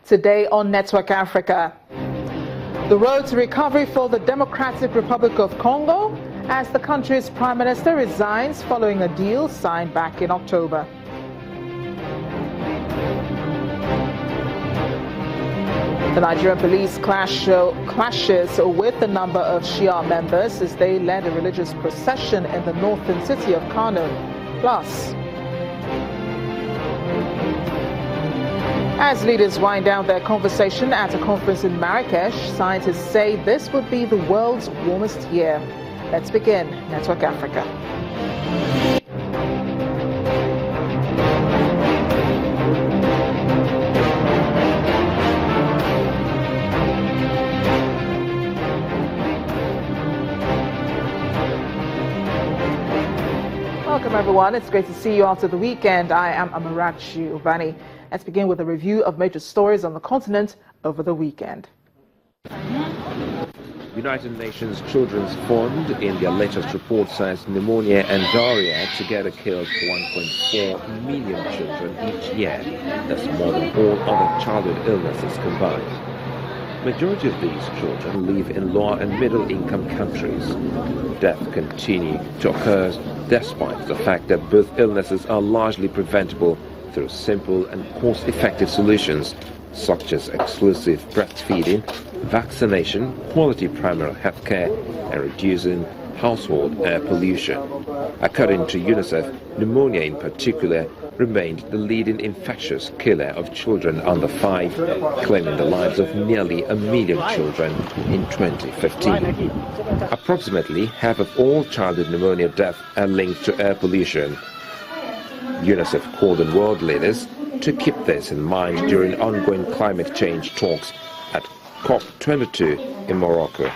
today on Network Africa. The road to recovery for the Democratic Republic of Congo as the country's prime minister resigns following a deal signed back in October. The Nigerian police clashes with a number of Shia members as they led a religious procession in the northern city of Kano. Plus, as leaders wind down their conversation at a conference in Marrakesh, scientists say this would be the world's warmest year. Let's begin Network Africa. Welcome everyone, it's great to see you after the weekend. I am Amarachi Ubani. Let's begin with a review of major stories on the continent over the weekend. United Nations Children's Fund in their latest report says pneumonia and diarrhea together killed 1.4 million children each year. That's more than all other childhood illnesses combined. Majority of these children live in lower and middle income countries. Deaths continue to occur despite the fact that both illnesses are largely preventable through simple and cost-effective solutions such as exclusive breastfeeding, vaccination, quality primary health care, and reducing household air pollution. According to UNICEF, pneumonia in particular remained the leading infectious killer of children under 5, claiming the lives of nearly 1 million children in 2015. Approximately half of all childhood pneumonia deaths are linked to air pollution. UNICEF called on world leaders to keep this in mind during ongoing climate change talks at COP22 in Morocco.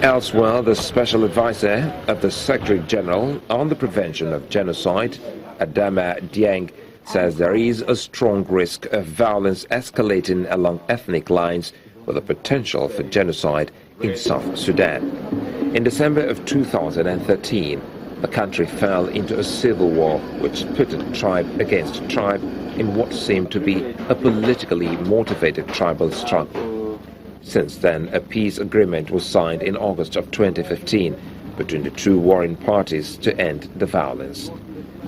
Elsewhere, the Special Advisor of the Secretary General on the Prevention of Genocide, Adama Dieng, says there is a strong risk of violence escalating along ethnic lines with the potential for genocide in South Sudan. In December of 2013, the country fell into a civil war which pitted tribe against tribe in what seemed to be a politically motivated tribal struggle. Since then, a peace agreement was signed in August of 2015 between the two warring parties to end the violence.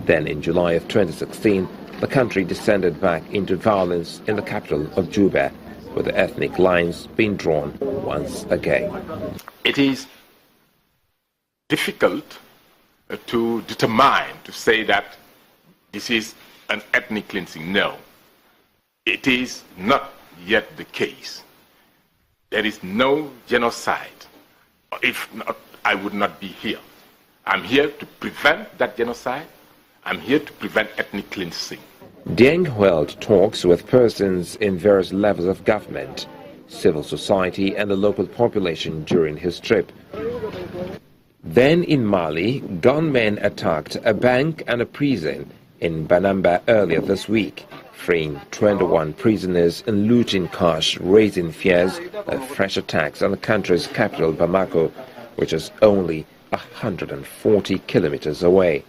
Then in July of 2016, the country descended back into violence in the capital of Juba, with the ethnic lines being drawn once again. It is difficult to determine, to say that this is an ethnic cleansing. No, it is not yet the case. There is no genocide. If not, I would not be here. I'm here to prevent that genocide. I'm here to prevent ethnic cleansing. Dieng held talks with persons in various levels of government, civil society and the local population during his trip. Then in Mali, gunmen attacked a bank and a prison in Banamba earlier this week, freeing 21 prisoners and looting cash, raising fears of fresh attacks on the country's capital, Bamako, which is only 140 kilometers away.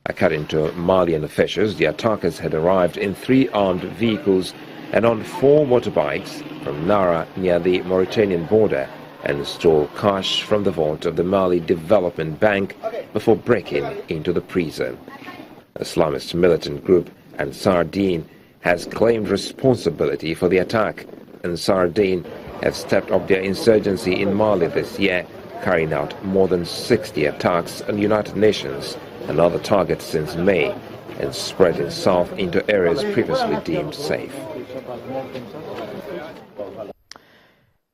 According to Malian officials, the attackers had arrived in 3 armed vehicles and on 4 motorbikes from Nara near the Mauritanian border, and stole cash from the vault of the Mali Development Bank before breaking into the prison. Islamist militant group Ansar Dine has claimed responsibility for the attack. Ansar Dine have stepped up their insurgency in Mali this year, carrying out more than 60 attacks on the United Nations and other targets since May, and spreading south into areas previously deemed safe.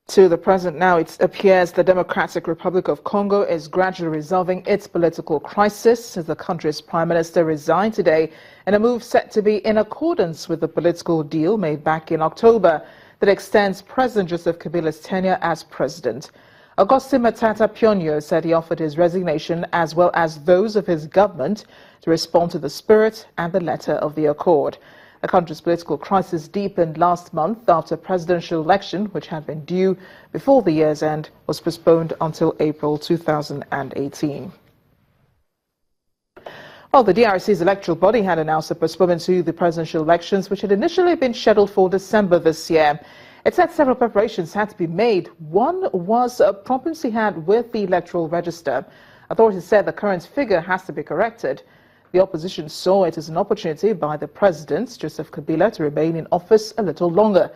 To the present now, it appears the Democratic Republic of Congo is gradually resolving its political crisis as the country's prime minister resigned today in a move set to be in accordance with the political deal made back in October that extends President Joseph Kabila's tenure as president. Augustin Matata Pionio said he offered his resignation as well as those of his government to respond to the spirit and the letter of the accord. The country's political crisis deepened last month after a presidential election, which had been due before the year's end, was postponed until April 2018. Well, the DRC's electoral body had announced a postponement to the presidential elections, which had initially been scheduled for December this year. It said several preparations had to be made. One was problems he had with the electoral register. Authorities said the current figure has to be corrected. The opposition saw it as an opportunity by the president, Joseph Kabila, to remain in office a little longer.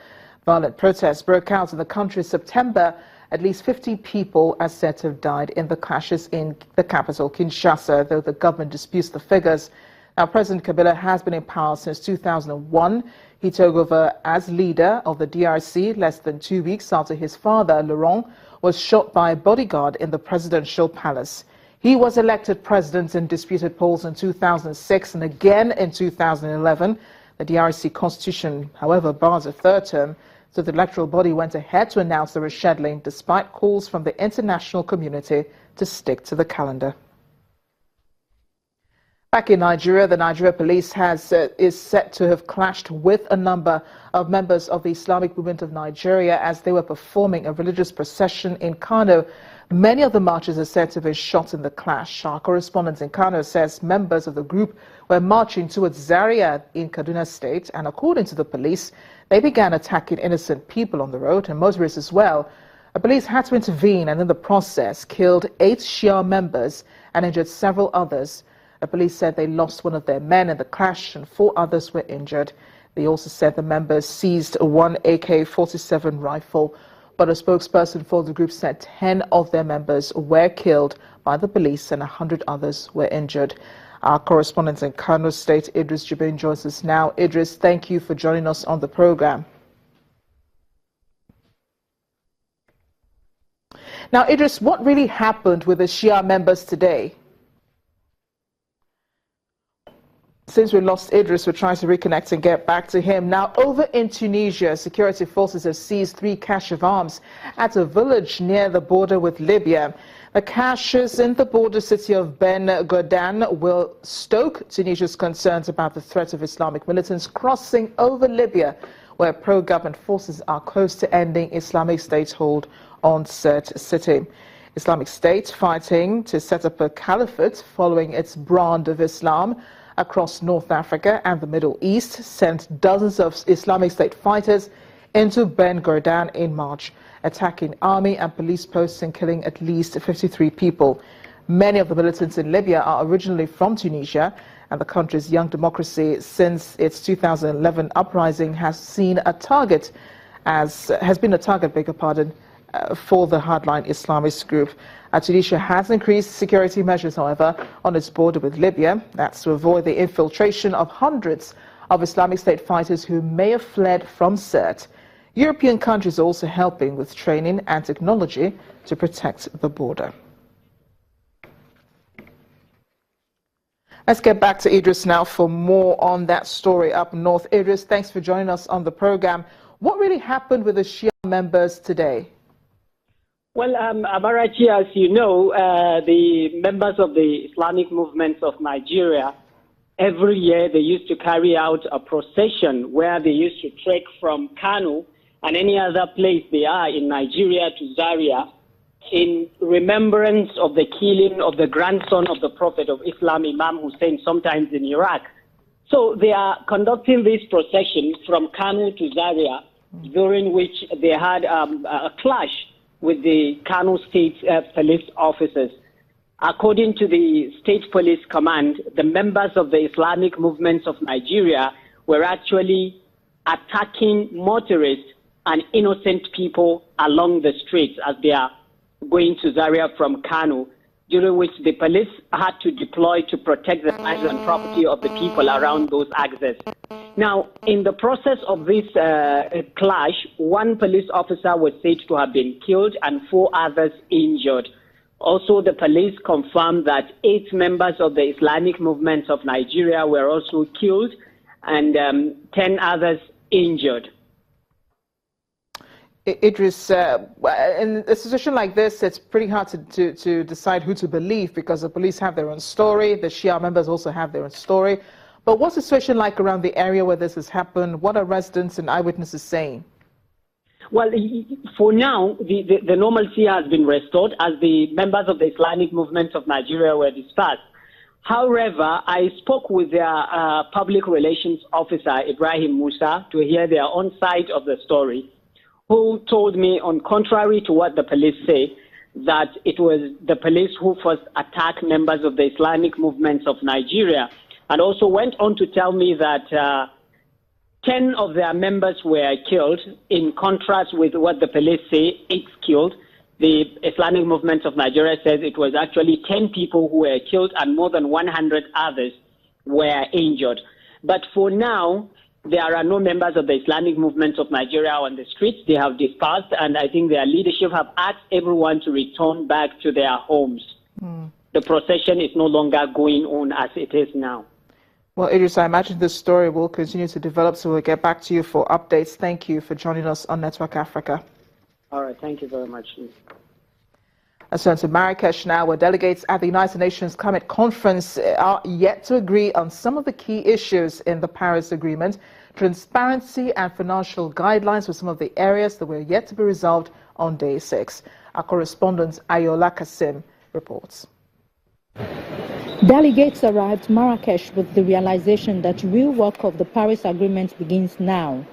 Violent protests broke out in the country in September. At least 50 people are said to have died in the clashes in the capital, Kinshasa, though the government disputes the figures. Now, President Kabila has been in power since 2001. He took over as leader of the DRC less than 2 weeks after his father, Laurent, was shot by a bodyguard in the presidential palace. He was elected president in disputed polls in 2006 and again in 2011. The DRC constitution, however, bars a third term, so the electoral body went ahead to announce the rescheduling despite calls from the international community to stick to the calendar. Back in Nigeria, the Nigeria police is set to have clashed with a number of members of the Islamic Movement of Nigeria as they were performing a religious procession in Kano. Many of the marchers are said to have been shot in the clash. Our correspondent in Kano says members of the group were marching towards Zaria in Kaduna State, and according to the police, they began attacking innocent people on the road and motorists as well. The police had to intervene and in the process killed 8 Shia members and injured several others. The police said they lost one of their men in the clash and 4 others were injured. They also said the members seized one AK-47 rifle, but a spokesperson for the group said 10 of their members were killed by the police and 100 others were injured. Our correspondent in Kano State, Idris Jibin, joins us now. Idris, thank you for joining us on the program. Now, Idris, what really happened with the Shia members today? Since we lost Idris, we're trying to reconnect and get back to him. Now, over in Tunisia, security forces have seized 3 caches of arms at a village near the border with Libya. The caches in the border city of Ben Gordaan will stoke Tunisia's concerns about the threat of Islamic militants crossing over Libya, where pro-government forces are close to ending Islamic State's hold on Sirte city. Islamic State fighting to set up a caliphate following its brand of Islam across North Africa and the Middle East sent dozens of Islamic State fighters into Ben Gordaan in March, attacking army and police posts and killing at least 53 people. Many of the militants in Libya are originally from Tunisia, and the country's young democracy since its 2011 uprising has been a target, for the hardline Islamist group. Tunisia has increased security measures, however, on its border with Libya. That's to avoid the infiltration of hundreds of Islamic State fighters who may have fled from Sirte. European countries are also helping with training and technology to protect the border. Let's get back to Idris now for more on that story up north. Idris, thanks for joining us on the program. What really happened with the Shia members today? Well, Amarachi, as you know, the members of the Islamic movements of Nigeria, every year they used to carry out a procession where they used to trek from Kano and any other place they are in Nigeria to Zaria in remembrance of the killing of the grandson of the Prophet of Islam, Imam Hussein, sometimes in Iraq. So they are conducting this procession from Kano to Zaria, during which they had a clash with the Kano State police officers. According to the State Police Command, the members of the Islamic movements of Nigeria were actually attacking motorists and innocent people along the streets as they are going to Zaria from Kano, during which the police had to deploy to protect the lives and property of the people around those axes. Now, in the process of this clash, 1 police officer was said to have been killed and 4 others injured. Also, the police confirmed that 8 members of the Islamic movements of Nigeria were also killed and 10 others injured. Idris, in a situation like this, it's pretty hard to decide who to believe because the police have their own story, the Shia members also have their own story. But what's the situation like around the area where this has happened? What are residents and eyewitnesses saying? Well, for now, the normalcy has been restored as the members of the Islamic movement of Nigeria were dispersed. However, I spoke with their public relations officer, Ibrahim Musa, to hear their own side of the story, who told me, on contrary to what the police say, that it was the police who first attacked members of the Islamic movements of Nigeria, and also went on to tell me that 10 of their members were killed, in contrast with what the police say, 8 killed. The Islamic movement of Nigeria says it was actually 10 people who were killed and more than 100 others were injured. But for now, there are no members of the Islamic movement of Nigeria on the streets. They have dispersed, and I think their leadership have asked everyone to return back to their homes. The procession is no longer going on as it is now. Well, Idris, I imagine this story will continue to develop, so we'll get back to you for updates. Thank you for joining us on Network Africa. All right, thank you very much. Let's turn to Marrakesh now, where delegates at the United Nations Climate Conference are yet to agree on some of the key issues in the Paris Agreement. Transparency and financial guidelines were some of the areas that were yet to be resolved on day 6. Our correspondent Ayola Kasim reports. Delegates arrived Marrakesh with the realization that real work of the Paris Agreement begins now.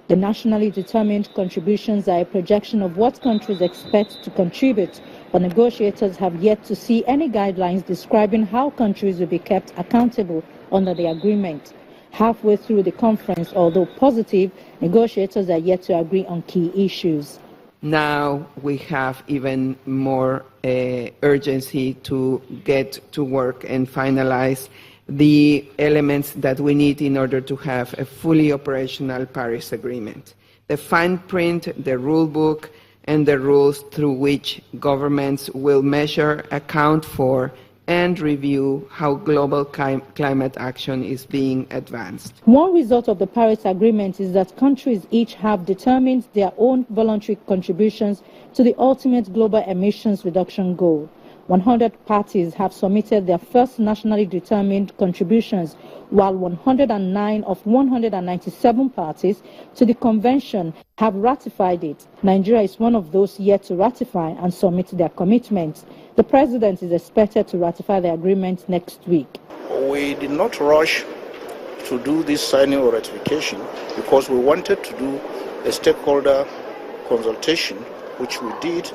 The nationally determined contributions are a projection of what countries expect to contribute, but negotiators have yet to see any guidelines describing how countries will be kept accountable under the agreement. Halfway through the conference, although positive, negotiators are yet to agree on key issues. Now we have even more urgency to get to work and finalize the elements that we need in order to have a fully operational Paris Agreement. The fine print, the rule book, and the rules through which governments will measure, account for, and review how global climate action is being advanced. One result of the Paris Agreement is that countries each have determined their own voluntary contributions to the ultimate global emissions reduction goal. 100 parties have submitted their first nationally determined contributions, while 109 of 197 parties to the convention have ratified it. Nigeria is one of those yet to ratify and submit their commitments. The president is expected to ratify the agreement next week. We did not rush to do this signing or ratification because we wanted to do a stakeholder consultation, which we did,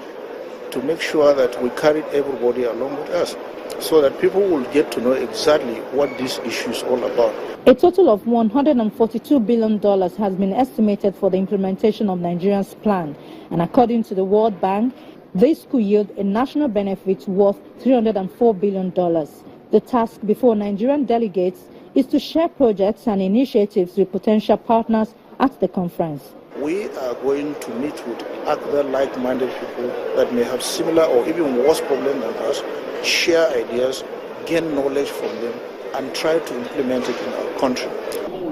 to make sure that we carried everybody along with us, so that people will get to know exactly what this issue is all about. A total of $142 billion has been estimated for the implementation of Nigeria's plan, and according to the World Bank, this could yield a national benefit worth $304 billion. The task before Nigerian delegates is to share projects and initiatives with potential partners at the conference. We are going to meet with other like-minded people that may have similar or even worse problems than us, share ideas, gain knowledge from them, and try to implement it in our country.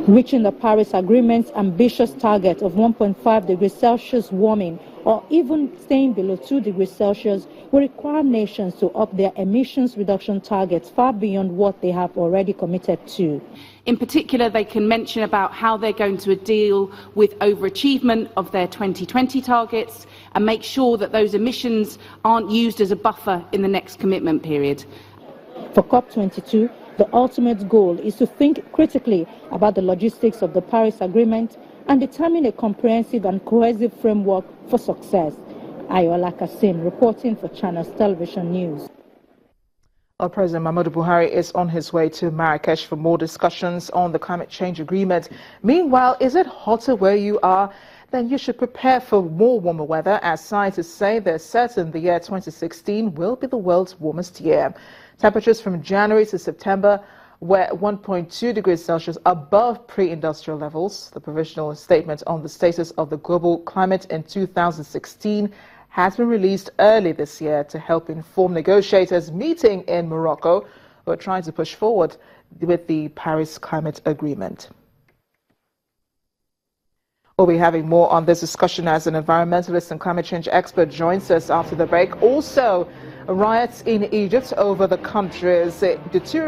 Reaching the Paris Agreement's ambitious target of 1.5 degrees Celsius warming, or even staying below 2 degrees Celsius, will require nations to up their emissions reduction targets far beyond what they have already committed to. In particular, they can mention about how they're going to deal with overachievement of their 2020 targets and make sure that those emissions aren't used as a buffer in the next commitment period. For COP22, the ultimate goal is to think critically about the logistics of the Paris Agreement and determine a comprehensive and cohesive framework for success. Ayola Kasim reporting for Channels Television News. President Muhammadu Buhari is on his way to Marrakesh for more discussions on the climate change agreement. Meanwhile, is it hotter where you are? Then you should prepare for more warmer weather, as scientists say they're certain the year 2016 will be the world's warmest year. Temperatures from January to September were 1.2 degrees Celsius above pre-industrial levels. The provisional statement on the status of the global climate in 2016 has been released early this year to help inform negotiators meeting in Morocco who are trying to push forward with the Paris Climate Agreement. We'll be having more on this discussion as an environmentalist and climate change expert joins us after the break. Also, riots in Egypt over the country's deterioration